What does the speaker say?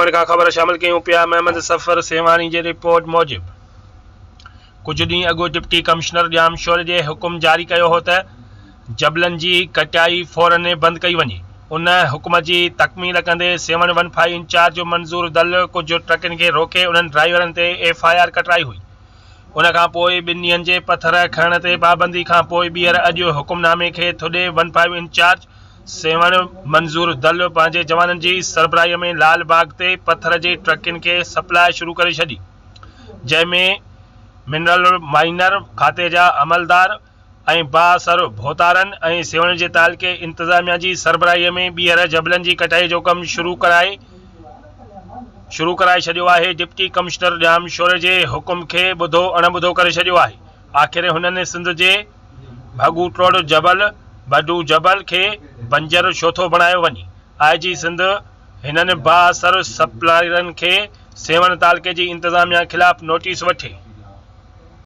हुअण खां ख़बर शामिल कयूं पिया। महमद सफ़र सेवानी जी रिपोर्ट मूजिब कुछ ॾींहं अॻु डिप्टी कमिश्नर ॼाम शोरे जे हुकुम जारी कयो हो त जबलनि जी कटाई फौरन बंदि कई वञे। उन हुकुम जी तकमील कंदे 715 इंचार्ज मंज़ूर दल कुछ ट्रकनि खे रोके उन्हनि ड्राइवरनि ते FIR कटाई हुई। उन खां पोइ 2 ॾींहंनि जे पथर खणण ते पाबंदी खां पोइ ॿीहर अॼु हुकुमनामे खे थुॾे 15 इंचार्ज 7 मंज़ूर दल पंहिंजे जवाननि जी सरबराहीअ में लाल बाग ते पथर जे ट्रकनि खे सप्लाई शुरू करे छॾी, जंहिंमें मिनरल माइनर खाते जा अमलदार ऐं बाअसर भोतारनि ऐं सेवण जे तालुके इंतज़ामिया जी सरबराहीअ में ॿीहर जबलनि जी कटाई जो कमु शुरू कराए छॾियो आहे। डिप्टी कमिश्नर ॼाम शोरे जे हुकुम खे ॿुधो अणॿुधो करे छॾियो आहे। आख़िर हुननि सिंध जे भगूट्रोड जबल बडू जबल खे बंजर छो थो बणायो वञे। IG सिंध हिननि बाअसर सप्लायरनि खे सेवण तालुके जी इंतज़ामिया ख़िलाफ़ नोटिस वठे।